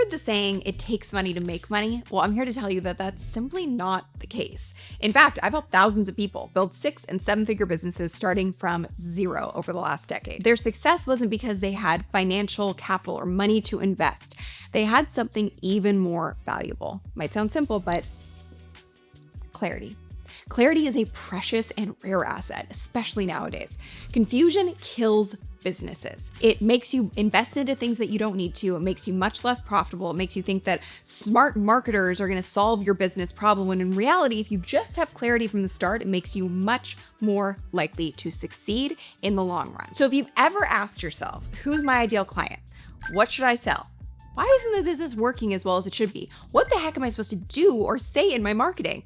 heard the saying, it takes money to make money? Well, I'm here to tell you that that's simply not the case. In fact, I've helped thousands of people build 6- and 7-figure businesses starting from zero over the last decade. Their success wasn't because they had financial capital or money to invest. They had something even more valuable. Might sound simple, but clarity. Clarity is a precious and rare asset, especially nowadays. Confusion kills businesses. It makes you invest into things that you don't need to. It makes you much less profitable. It makes you think that smart marketers are going to solve your business problem, when in reality, if you just have clarity from the start, it makes you much more likely to succeed in the long run. So if you've ever asked yourself, who's my ideal client? What should I sell? Why isn't the business working as well as it should be? What the heck am I supposed to do or say in my marketing?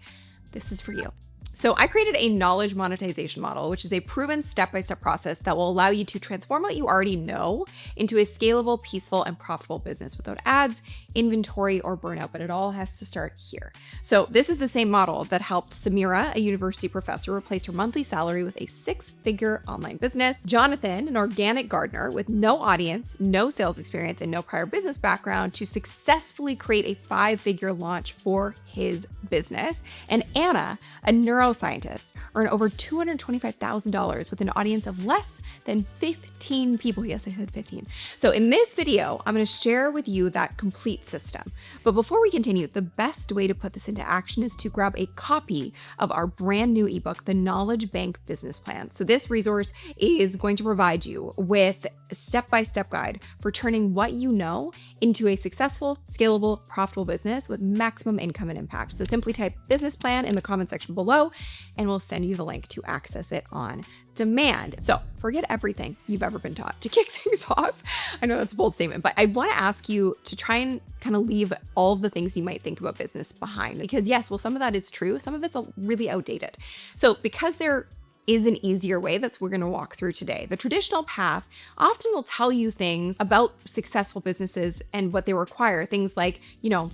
This is for you. So I created a knowledge monetization model, which is a proven step-by-step process that will allow you to transform what you already know into a scalable, peaceful, and profitable business without ads, inventory, or burnout, but it all has to start here. So this is the same model that helped Samira, a university professor, replace her monthly salary with a 6-figure online business, Jonathan, an organic gardener with no audience, no sales experience, and no prior business background, to successfully create a 5-figure launch for his business, and Anna, a neuroscientist, earned over $225,000 with an audience of less than 15 people. Yes, I said 15. So in this video, I'm going to share with you that complete system. But before we continue, the best way to put this into action is to grab a copy of our brand new ebook, The Knowledge Bank Business Plan. So this resource is going to provide you with a step-by-step guide for turning what you know into a successful, scalable, profitable business with maximum income and impact. So simply type business plan in the comment section below, and we'll send you the link to access it on demand. So forget everything you've ever been taught. To kick things off, I know that's a bold statement, but I want to ask you to try and kind of leave all of the things you might think about business behind, because yes, well, some of that is true. Some of it's really outdated. So because there is an easier way that's we're going to walk through today. The traditional path often will tell you things about successful businesses and what they require. Things like,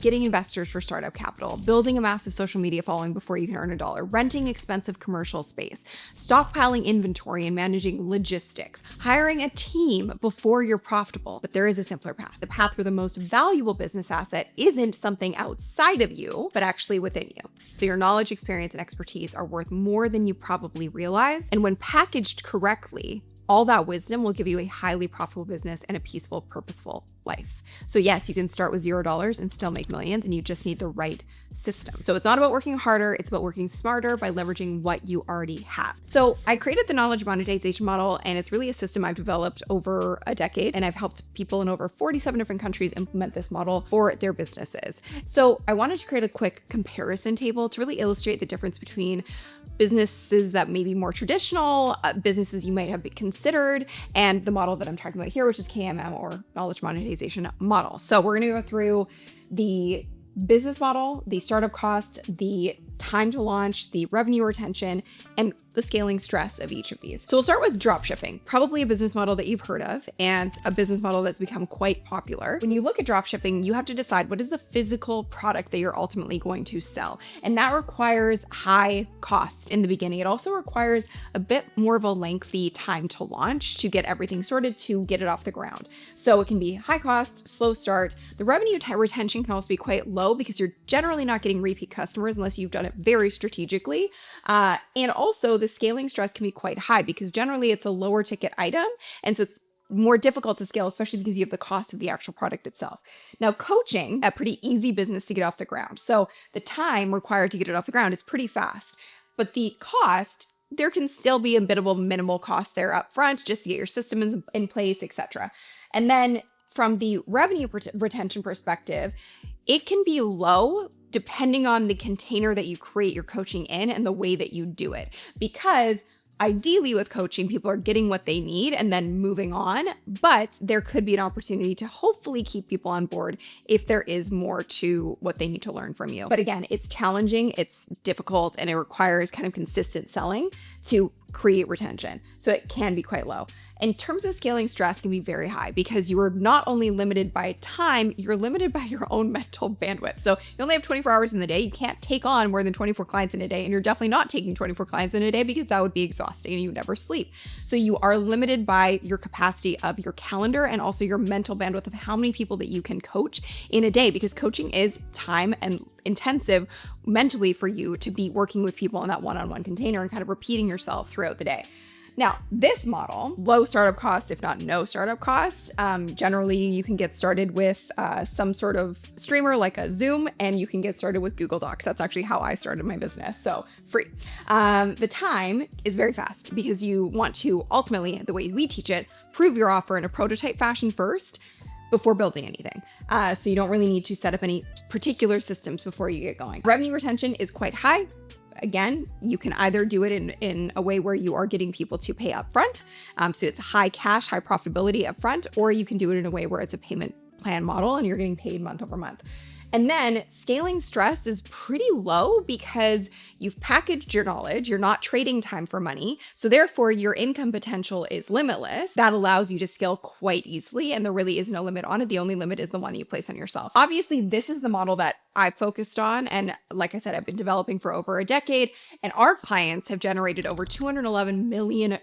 getting investors for startup capital, building a massive social media following before you can earn $1, renting expensive commercial space, stockpiling inventory and managing logistics, hiring a team before you're profitable. But there is a simpler path, the path where the most valuable business asset isn't something outside of you, but actually within you. So your knowledge, experience, and expertise are worth more than you probably realize. And when packaged correctly, all that wisdom will give you a highly profitable business and a peaceful, purposeful life. So yes, you can start with $0 and still make millions, and you just need the right system. So it's not about working harder, it's about working smarter by leveraging what you already have. So I created the knowledge monetization model, and it's really a system I've developed over a decade, and I've helped people in over 47 different countries implement this model for their businesses. So I wanted to create a quick comparison table to really illustrate the difference between businesses that may be more traditional, businesses you might have considered, and the model that I'm talking about here, which is KMM, or knowledge monetization model. So we're going to go through the business model, the startup cost, the time to launch, the revenue retention, and the scaling stress of each of these. So we'll start with dropshipping, probably a business model that you've heard of and a business model that's become quite popular. When you look at dropshipping, you have to decide what is the physical product that you're ultimately going to sell. And that requires high costs in the beginning. It also requires a bit more of a lengthy time to launch to get everything sorted, to get it off the ground. So it can be high cost, slow start. The revenue retention can also be quite low because you're generally not getting repeat customers unless you've done it very strategically. And also the scaling stress can be quite high because generally it's a lower ticket item. And so it's more difficult to scale, especially because you have the cost of the actual product itself. Now, coaching, a pretty easy business to get off the ground. So the time required to get it off the ground is pretty fast, but the cost, there can still be a bit of a minimal cost there up front just to get your systems in place, etc. And then from the revenue retention perspective, it can be low depending on the container that you create your coaching in and the way that you do it. Because ideally with coaching, people are getting what they need and then moving on, but there could be an opportunity to hopefully keep people on board if there is more to what they need to learn from you. But again, it's challenging, it's difficult, and it requires kind of consistent selling to create retention. So it can be quite low. In terms of scaling, stress can be very high because you are not only limited by time, you're limited by your own mental bandwidth. So you only have 24 hours in the day. You can't take on more than 24 clients in a day. And you're definitely not taking 24 clients in a day because that would be exhausting and you would never sleep. So you are limited by your capacity of your calendar and also your mental bandwidth of how many people that you can coach in a day, because coaching is time and intensive mentally for you to be working with people in that one-on-one container and kind of repeating yourself throughout the day. Now, this model, low startup costs, if not no startup costs. Generally, you can get started with some sort of streamer like a Zoom, and you can get started with Google Docs. That's actually how I started my business, so free. The time is very fast because you want to ultimately, the way we teach it, prove your offer in a prototype fashion first before building anything. So you don't really need to set up any particular systems before you get going. Revenue retention is quite high. Again, you can either do it in a way where you are getting people to pay upfront, so it's high cash, high profitability upfront, or you can do it in a way where it's a payment plan model and you're getting paid month over month. And then scaling stress is pretty low because you've packaged your knowledge, you're not trading time for money, so therefore your income potential is limitless. That allows you to scale quite easily, and there really is no limit on it. The only limit is the one that you place on yourself. Obviously, this is the model that I've focused on, and like I said, I've been developing for over a decade, and our clients have generated over $211 million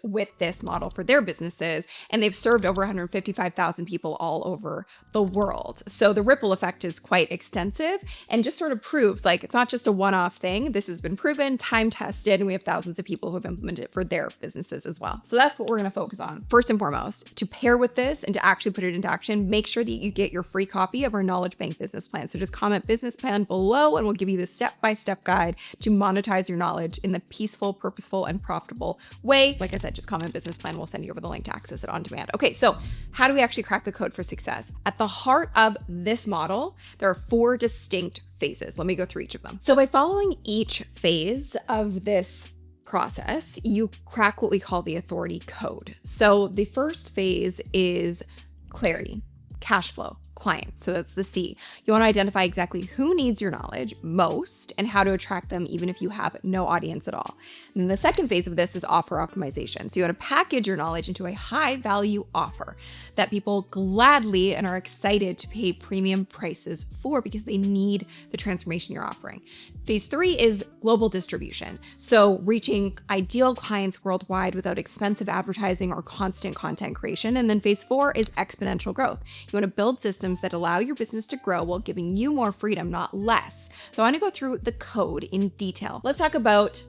with this model for their businesses, and they've served over 155,000 people all over the world. So the ripple effect is quite extensive and just sort of proves like it's not just a one-off thing. This has been proven, time tested, and we have thousands of people who have implemented it for their businesses as well. So that's what we're going to focus on. First and foremost, to pair with this and to actually put it into action, make sure that you get your free copy of our Knowledge Bank business plan. So just comment business plan below and we'll give you the step-by-step guide to monetize your knowledge in the peaceful, purposeful, and profitable way. Like I said, just comment business plan. We'll send you over the link to access it on demand. Okay, so how do we actually crack the code for success? At the heart of this model, there are 4 distinct phases. Let me go through each of them. So by following each phase of this process, you crack what we call the authority code. So the first phase is clarity, cash flow, clients. So that's the C. You want to identify exactly who needs your knowledge most and how to attract them even if you have no audience at all. And the second phase of this is offer optimization. So you want to package your knowledge into a high value offer that people gladly and are excited to pay premium prices for because they need the transformation you're offering. Phase 3 is global distribution. So reaching ideal clients worldwide without expensive advertising or constant content creation. And then phase 4 is exponential growth. You want to build systems that allow your business to grow while giving you more freedom, not less. So I want to go through the code in detail. Let's talk about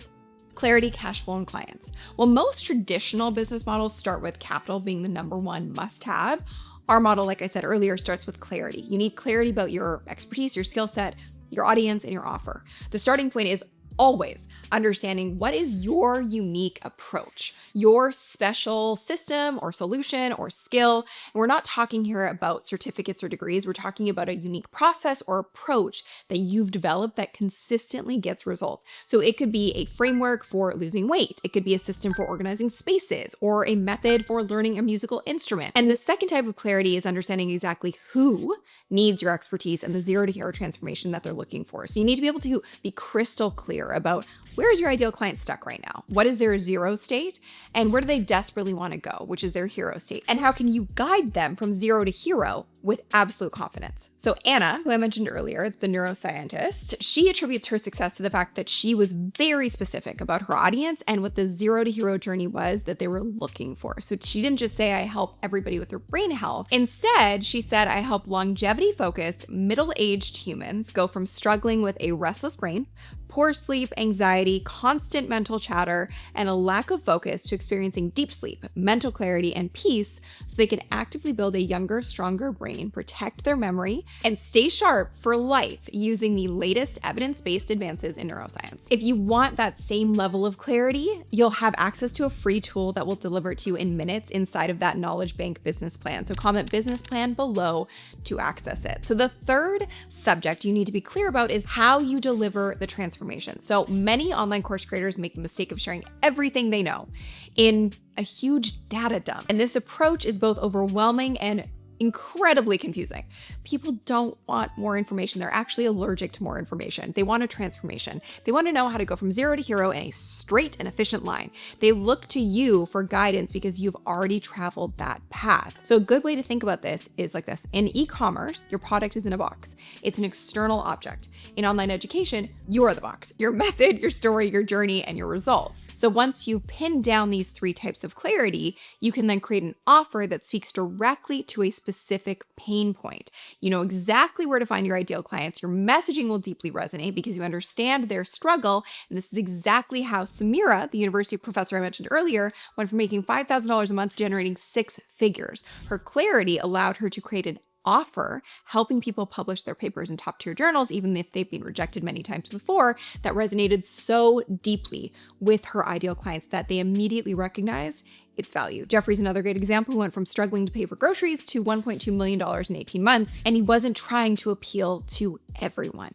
clarity, cash flow, and clients. Well, most traditional business models start with capital being the number one must-have. Our model, like I said earlier, starts with clarity. You need clarity about your expertise, your skill set, your audience, and your offer. The starting point is always understanding what is your unique approach, your special system or solution or skill. And we're not talking here about certificates or degrees. We're talking about a unique process or approach that you've developed that consistently gets results. So it could be a framework for losing weight. It could be a system for organizing spaces or a method for learning a musical instrument. And the second type of clarity is understanding exactly who needs your expertise and the 0 to hero transformation that they're looking for. So you need to be able to be crystal clear about where is your ideal client stuck right now? What is their 0 state? And where do they desperately want to go, which is their hero state? And how can you guide them from 0 to hero with absolute confidence? So Anna, who I mentioned earlier, the neuroscientist, she attributes her success to the fact that she was very specific about her audience and what the 0 to hero journey was that they were looking for. So she didn't just say, I help everybody with their brain health. Instead, she said, I help longevity-focused, middle-aged humans go from struggling with a restless brain, poor sleep, anxiety, constant mental chatter, and a lack of focus to experiencing deep sleep, mental clarity, and peace so they can actively build a younger, stronger brain, protect their memory, and stay sharp for life using the latest evidence-based advances in neuroscience. If you want that same level of clarity, you'll have access to a free tool that will deliver it to you in minutes inside of that Knowledge Bank business plan. So comment business plan below to access it. So the third subject you need to be clear about is how you deliver the transformation. So many online course creators make the mistake of sharing everything they know in a huge data dump. And this approach is both overwhelming and incredibly confusing. People don't want more information. They're actually allergic to more information. They want a transformation. They want to know how to go from zero to hero in a straight and efficient line. They look to you for guidance because you've already traveled that path. So a good way to think about this is like this. In e-commerce, your product is in a box. It's an external object. In online education, you're the box. Your method, your story, your journey, and your results. So once you pin down these 3 types of clarity, you can then create an offer that speaks directly to a specific pain point. You know exactly where to find your ideal clients. Your messaging will deeply resonate because you understand their struggle. And this is exactly how Samira, the university professor I mentioned earlier, went from making $5,000 a month to generating 6 figures. Her clarity allowed her to create an offer, helping people publish their papers in top-tier journals, even if they've been rejected many times before, that resonated so deeply with her ideal clients that they immediately recognized its value. Jeffrey's another great example who went from struggling to pay for groceries to $1.2 million in 18 months, and he wasn't trying to appeal to everyone.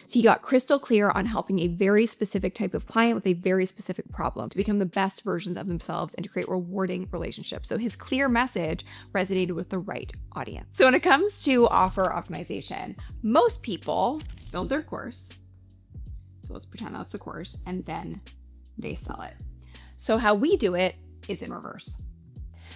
So he got crystal clear on helping a very specific type of client with a very specific problem to become the best versions of themselves and to create rewarding relationships. So his clear message resonated with the right audience. So when it comes to offer optimization, most people build their course. So let's pretend that's the course, and then they sell it. So how we do it is in reverse.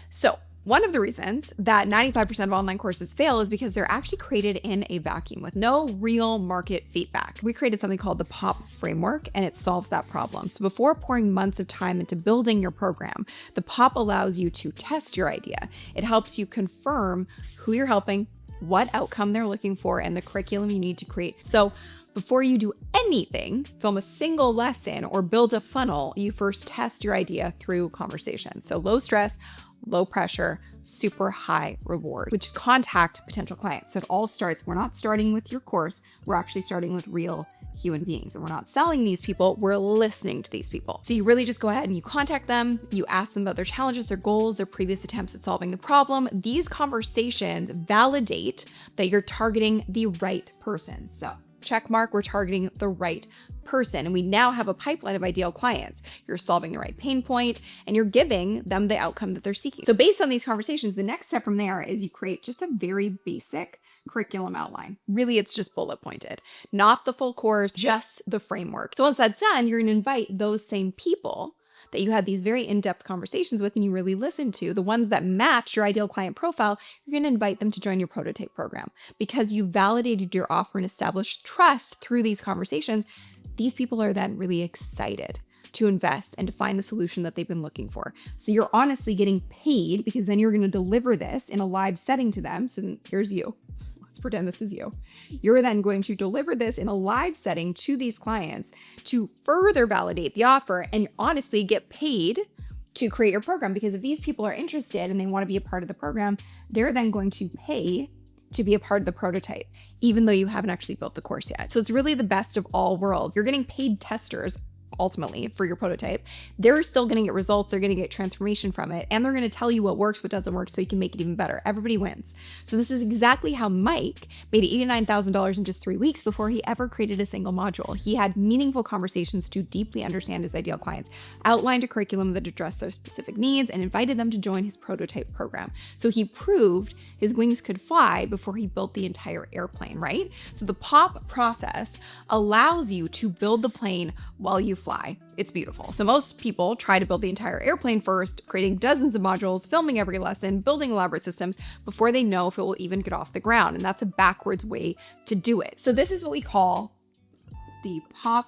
So one of the reasons that 95% of online courses fail is because they're actually created in a vacuum with no real market feedback. We created something called the POP framework, and it solves that problem. So before pouring months of time into building your program, the POP allows you to test your idea. It helps you confirm who you're helping, what outcome they're looking for, and the curriculum you need to create. So before you do anything, film a single lesson, or build a funnel, you first test your idea through conversation. So low stress, low pressure, super high reward, which is contact potential clients. So it all starts, we're not starting with your course, we're actually starting with real human beings. And we're not selling these people, we're listening to these people. So you really just go ahead and you contact them, you ask them about their challenges, their goals, their previous attempts at solving the problem. These conversations validate that you're targeting the right person. So check mark, we're targeting the right person. And we now have a pipeline of ideal clients. You're solving the right pain point and you're giving them the outcome that they're seeking. So based on these conversations, the next step from there is you create just a very basic curriculum outline. Really, it's just bullet pointed, not the full course, just the framework. So once that's done, you're going to invite those same people that you had these very in-depth conversations with and you really listened to, the ones that match your ideal client profile, you're going to invite them to join your prototype program. Because you validated your offer and established trust through these conversations, these people are then really excited to invest and to find the solution that they've been looking for. So you're honestly getting paid because then you're going to deliver this in a live setting to them. So here's you. Let's pretend this is you. You're then going to deliver this in a live setting to these clients to further validate the offer and honestly get paid to create your program. Because if these people are interested and they want to be a part of the program, they're then going to pay to be a part of the prototype, even though you haven't actually built the course yet. So it's really the best of all worlds. You're getting paid testers ultimately for your prototype. They're still going to get results. They're going to get transformation from it. And they're going to tell you what works, what doesn't work, so you can make it even better. Everybody wins. So this is exactly how Mike made $89,000 in just 3 weeks before he ever created a single module. He had meaningful conversations to deeply understand his ideal clients, outlined a curriculum that addressed their specific needs, and invited them to join his prototype program. So he proved his wings could fly before he built the entire airplane, right? So the POP process allows you to build the plane while you fly. It's beautiful. So most people try to build the entire airplane first, creating dozens of modules, filming every lesson, building elaborate systems before they know if it will even get off the ground. And that's a backwards way to do it. So this is what we call the POP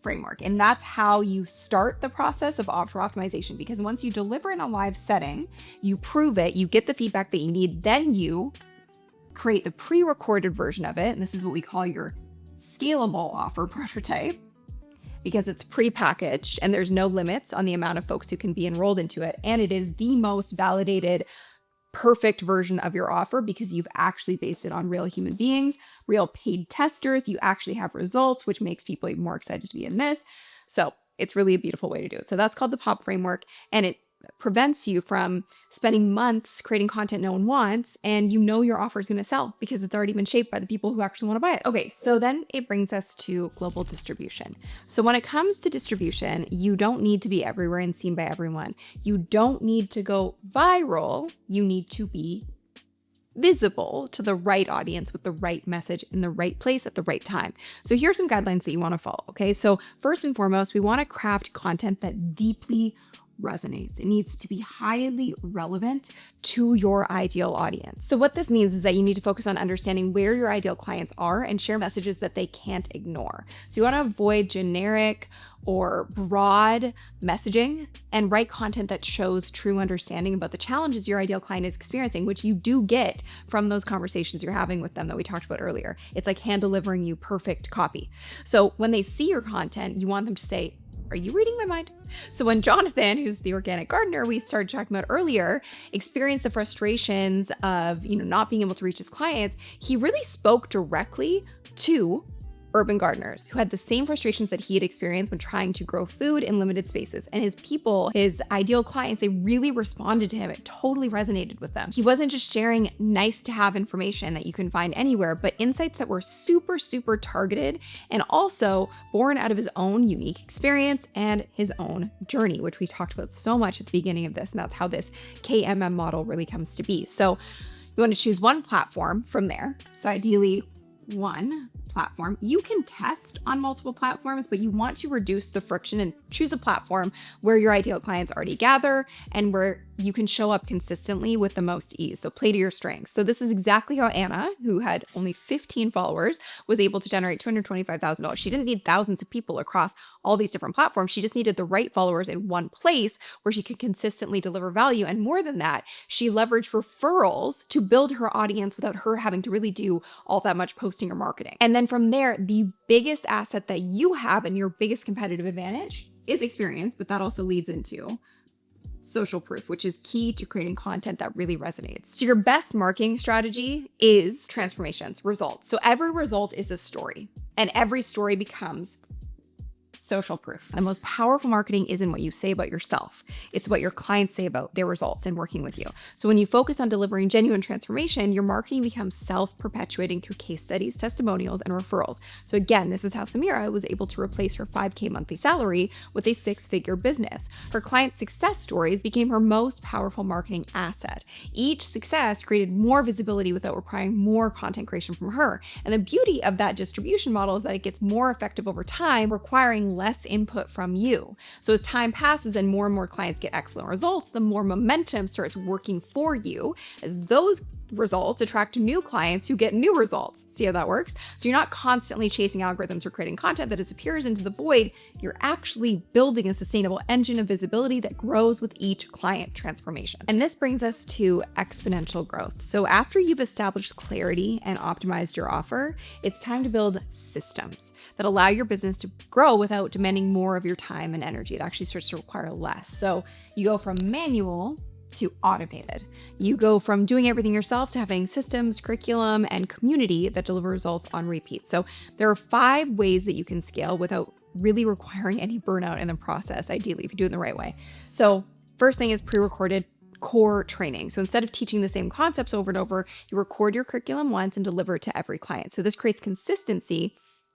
framework. And that's how you start the process of offer optimization, because once you deliver in a live setting, you prove it, you get the feedback that you need, then you create the pre-recorded version of it. And this is what we call your scalable offer prototype, because it's pre-packaged and there's no limits on the amount of folks who can be enrolled into it. And it is the most validated, perfect version of your offer because you've actually based it on real human beings, real paid testers. You actually have results, which makes people even more excited to be in this. So it's really a beautiful way to do it. So that's called the POP framework. And it prevents you from spending months creating content no one wants, and you know your offer is going to sell because it's already been shaped by the people who actually want to buy it. Okay, so then it brings us to global distribution. So when it comes to distribution, you don't need to be everywhere and seen by everyone. You don't need to go viral. You need to be visible to the right audience with the right message in the right place at the right time. So here's some guidelines that you want to follow. Okay, so first and foremost, we want to craft content that deeply resonates. It needs to be highly relevant to your ideal audience. So what this means is that you need to focus on understanding where your ideal clients are and share messages that they can't ignore. So you want to avoid generic or broad messaging and write content that shows true understanding about the challenges your ideal client is experiencing, which you do get from those conversations you're having with them that we talked about earlier. It's like hand delivering you perfect copy. So when they see your content, you want them to say, "Are you reading my mind?" So when Jonathan, who's the organic gardener we started talking about earlier, experienced the frustrations of, not being able to reach his clients, he really spoke directly to urban gardeners who had the same frustrations that he had experienced when trying to grow food in limited spaces. And his people, his ideal clients, they really responded to him. It totally resonated with them. He wasn't just sharing nice to have information that you can find anywhere, but insights that were super, super targeted and also born out of his own unique experience and his own journey, which we talked about so much at the beginning of this. And that's how this KMM model really comes to be. So you want to choose one platform from there. So ideally, one platform. You can test on multiple platforms, but you want to reduce the friction and choose a platform where your ideal clients already gather and where you can show up consistently with the most ease. So play to your strengths. So this is exactly how Anna, who had only 15 followers, was able to generate $225,000. She didn't need thousands of people across all these different platforms. She just needed the right followers in one place where she could consistently deliver value. And more than that, she leveraged referrals to build her audience without her having to really do all that much posting or marketing. And then from there, the biggest asset that you have and your biggest competitive advantage is experience, but that also leads into social proof, which is key to creating content that really resonates. So your best marketing strategy is transformations, results. So every result is a story, and every story becomes social proof. The most powerful marketing isn't what you say about yourself. It's what your clients say about their results and working with you. So when you focus on delivering genuine transformation, your marketing becomes self-perpetuating through case studies, testimonials, and referrals. So again, this is how Samira was able to replace her 5K monthly salary with a 6-figure business. Her client success stories became her most powerful marketing asset. Each success created more visibility without requiring more content creation from her. And the beauty of that distribution model is that it gets more effective over time, requiring less input from you. So as time passes and more clients get excellent results, the more momentum starts working for you as those results attract new clients who get new results. See how that works? So you're not constantly chasing algorithms or creating content that disappears into the void. You're actually building a sustainable engine of visibility that grows with each client transformation. And this brings us to exponential growth. So after you've established clarity and optimized your offer, it's time to build systems that allow your business to grow without demanding more of your time and energy. It actually starts to require less. So you go from manual to automated. You go from doing everything yourself to having systems, curriculum, and community that deliver results on repeat. So there are 5 ways that you can scale without really requiring any burnout in the process, ideally, if you do it in the right way. So first thing is pre-recorded core training. So instead of teaching the same concepts over and over, you record your curriculum once and deliver it to every client. So this creates consistency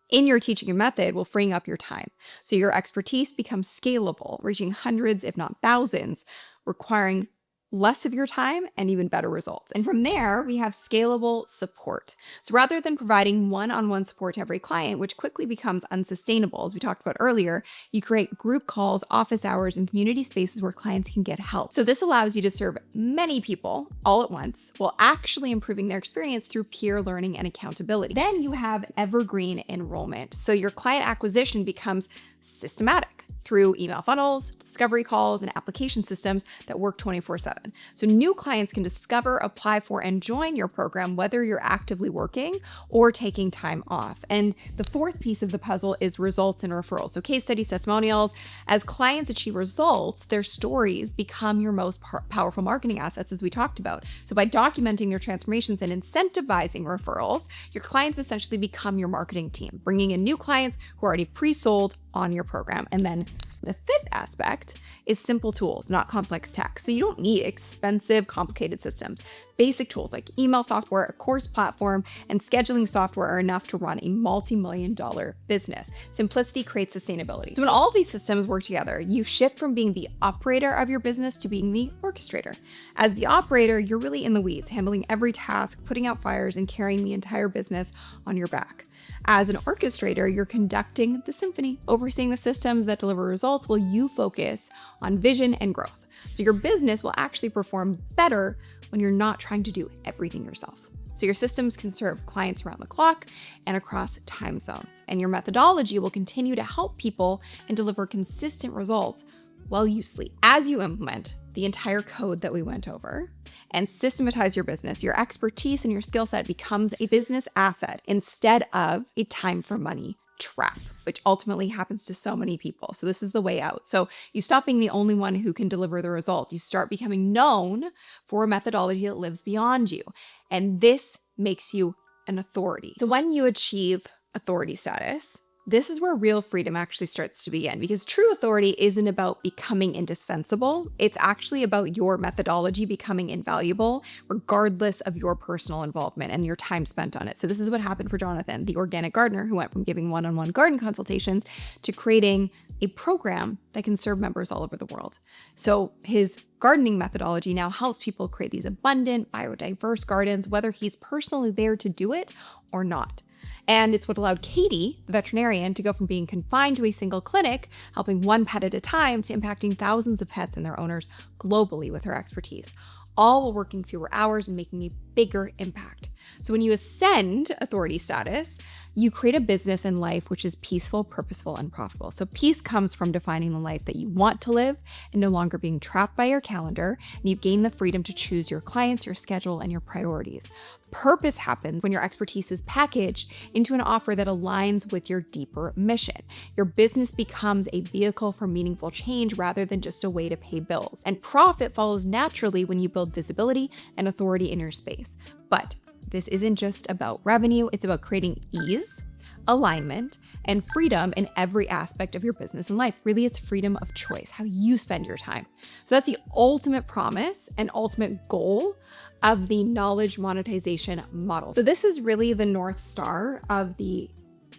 in your teaching method while freeing up your time. So your expertise becomes scalable, reaching hundreds, if not thousands, requiring less of your time and even better results. And from there, we have scalable support. So rather than providing one-on-one support to every client, which quickly becomes unsustainable, as we talked about earlier, you create group calls, office hours, and community spaces where clients can get help. So this allows you to serve many people all at once while actually improving their experience through peer learning and accountability. Then you have evergreen enrollment. So your client acquisition becomes systematic through email funnels, discovery calls, and application systems that work 24/7. So new clients can discover, apply for, and join your program whether you're actively working or taking time off. And the 4th piece of the puzzle is results and referrals. So case studies, testimonials. As clients achieve results, their stories become your most powerful marketing assets, as we talked about. So by documenting their transformations and incentivizing referrals, your clients essentially become your marketing team, bringing in new clients who are already pre-sold on your program. And then The fifth aspect is simple tools, not complex tech. So you don't need expensive, complicated systems. Basic tools like email software, a course platform, and scheduling software are enough to run a multi-million-dollar business. Simplicity creates sustainability. So when all these systems work together, you shift from being the operator of your business to being the orchestrator. As the operator, you're really in the weeds, handling every task, putting out fires, and carrying the entire business on your back. As an orchestrator, you're conducting the symphony, overseeing the systems that deliver results while you focus on vision and growth. So your business will actually perform better when you're not trying to do everything yourself. So your systems can serve clients around the clock and across time zones. And your methodology will continue to help people and deliver consistent results while you sleep. As you implement the entire code that we went over and systematize your business, your expertise and your skill set becomes a business asset instead of a time for money trap, which ultimately happens to so many people. So this is the way out. So you stop being the only one who can deliver the result. You start becoming known for a methodology that lives beyond you. And this makes you an authority. So when you achieve authority status, this is where real freedom actually starts to begin, because true authority isn't about becoming indispensable. It's actually about your methodology becoming invaluable, regardless of your personal involvement and your time spent on it. So this is what happened for Jonathan, the organic gardener, who went from giving one-on-one garden consultations to creating a program that can serve members all over the world. So his gardening methodology now helps people create these abundant, biodiverse gardens, whether he's personally there to do it or not. And it's what allowed Katie, the veterinarian, to go from being confined to a single clinic, helping one pet at a time, to impacting thousands of pets and their owners globally with her expertise, all while working fewer hours and making a bigger impact. So when you ascend authority status, you create a business and life which is peaceful, purposeful, and profitable. So peace comes from defining the life that you want to live and no longer being trapped by your calendar, and you gain the freedom to choose your clients, your schedule, and your priorities. Purpose happens when your expertise is packaged into an offer that aligns with your deeper mission. Your business becomes a vehicle for meaningful change rather than just a way to pay bills. And profit follows naturally when you build visibility and authority in your space. But this isn't just about revenue, it's about creating ease, alignment, and freedom in every aspect of your business and life. Really, it's freedom of choice, how you spend your time. So that's the ultimate promise and ultimate goal of the knowledge monetization model. So this is really the North Star of the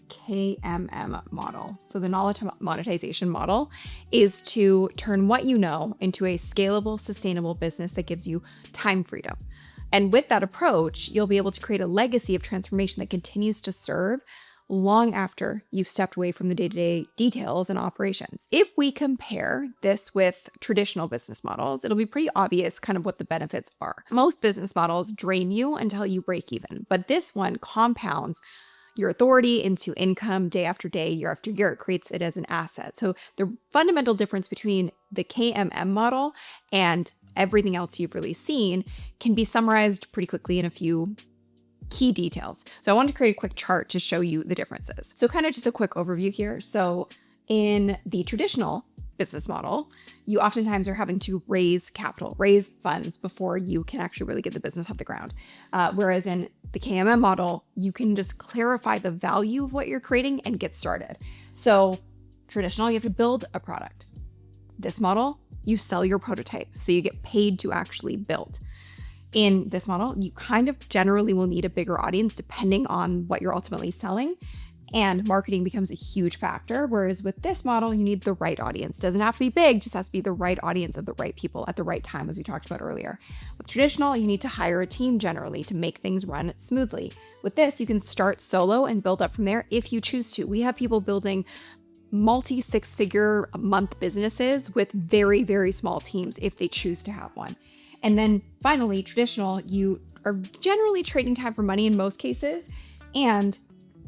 KMM model. So the knowledge monetization model is to turn what you know into a scalable, sustainable business that gives you time freedom. And with that approach, you'll be able to create a legacy of transformation that continues to serve long after you've stepped away from the day-to-day details and operations. If we compare this with traditional business models, it'll be pretty obvious kind of what the benefits are. Most business models drain you until you break even, but this one compounds your authority into income day after day, year after year. It creates it as an asset. So the fundamental difference between the KMM model and everything else you've really seen can be summarized pretty quickly in a few key details. So I want to create a quick chart to show you the differences. So kind of just a quick overview here. So in the traditional business model, you oftentimes are having to raise capital, raise funds before you can actually really get the business off the ground. Whereas in the KMM model, you can just clarify the value of what you're creating and get started. So traditional, you have to build a product. This model, you sell your prototype, so you get paid to actually build. In this model, you kind of generally will need a bigger audience depending on what you're ultimately selling, and marketing becomes a huge factor. Whereas with this model, you need the right audience. It doesn't have to be big, just has to be the right audience of the right people at the right time, as we talked about earlier. With traditional, you need to hire a team generally to make things run smoothly. With this, you can start solo and build up from there if you choose to. We have people building multi-six-figure a month businesses with very, very small teams if they choose to have one. And then finally, traditional, you are generally trading time for money in most cases. And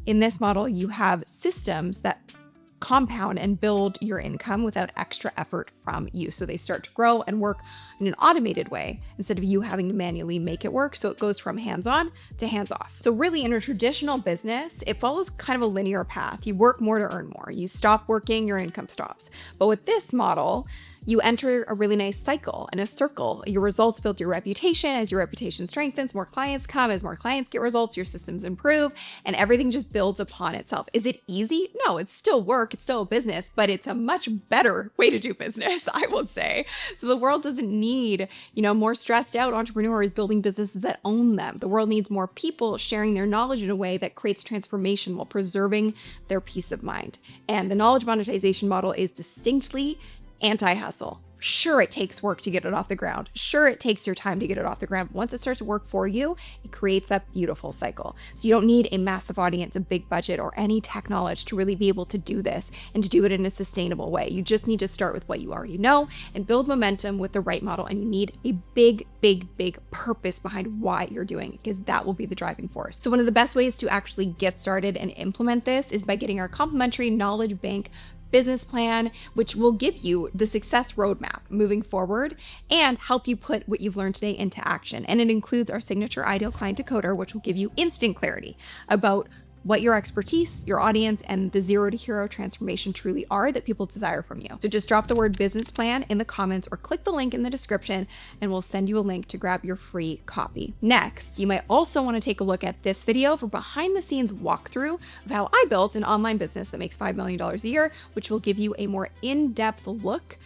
in this model, you have systems that compound and build your income without extra effort from you. So they start to grow and work in an automated way instead of you having to manually make it work. So it goes from hands-on to hands-off. So really in a traditional business, it follows kind of a linear path. You work more to earn more. You stop working, your income stops. But with this model, You enter a really nice cycle and a circle. Your results build your reputation. As your reputation strengthens, more clients come. As more clients get results, your systems improve, and everything just builds upon itself. Is it easy? No, it's still work. It's still a business, but it's a much better way to do business, I would say. So the world doesn't need, more stressed out entrepreneurs building businesses that own them. The world needs more people sharing their knowledge in a way that creates transformation while preserving their peace of mind. And the knowledge monetization model is distinctly anti-hustle. Sure, it takes work to get it off the ground. Sure, it takes your time to get it off the ground. But once it starts to work for you, it creates that beautiful cycle. So you don't need a massive audience, a big budget, or any tech knowledge to really be able to do this and to do it in a sustainable way. You just need to start with what you already know and build momentum with the right model. And you need a big, big, big purpose behind why you're doing it, because that will be the driving force. So one of the best ways to actually get started and implement this is by getting our complimentary knowledge bank business plan, which will give you the success roadmap moving forward and help you put what you've learned today into action. And it includes our signature ideal client decoder, which will give you instant clarity about what your expertise, your audience, and the zero to hero transformation truly are that people desire from you. So just drop the word business plan in the comments or click the link in the description and we'll send you a link to grab your free copy. Next, you might also want to take a look at this video for behind the scenes walkthrough of how I built an online business that makes $5 million a year, which will give you a more in-depth look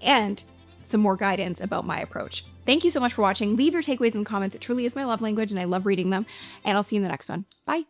and some more guidance about my approach. Thank you so much for watching. Leave your takeaways in the comments. It truly is my love language and I love reading them. And I'll see you in the next one. Bye.